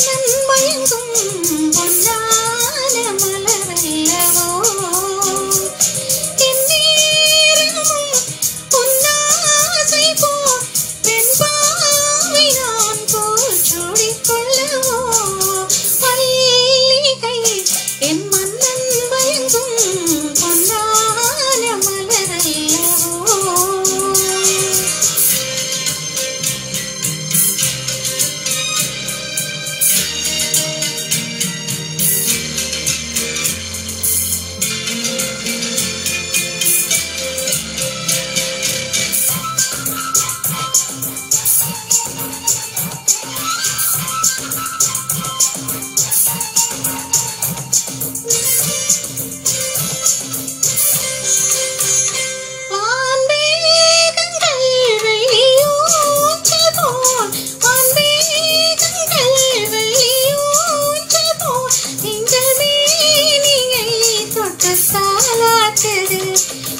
மன்னன் மயங்கும் பொன்னான மலரல்லவோ என் நேரமும் பொன்னாசை போல் பெண் பாவை நான் போல் சூடிக்கொள்ளவோ மல்லிகை என் மன்னன் மயங்கும் பொன்னான மலரல்லவோ.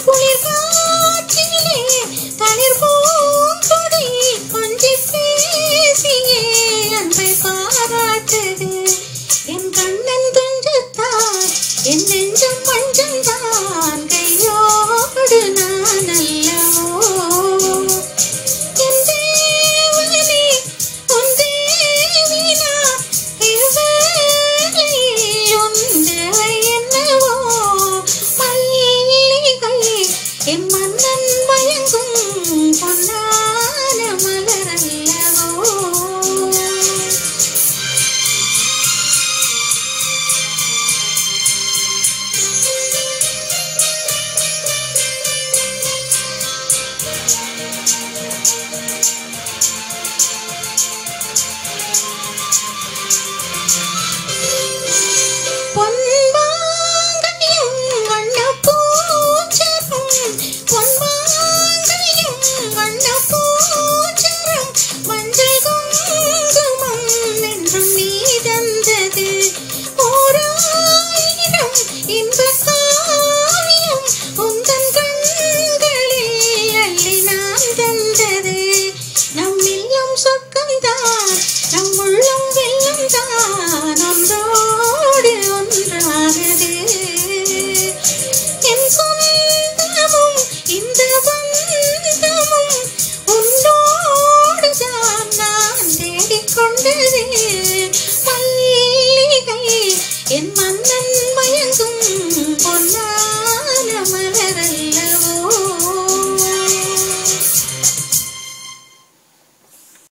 குளிர் காற்றிலே தளிர் பூங்கொடி கொஞ்சி பேசியே அன்பை பாராட்டுது என் கண்ணன் துஞ்சத்தார் என் நெஞ்சம் மஞ்சள்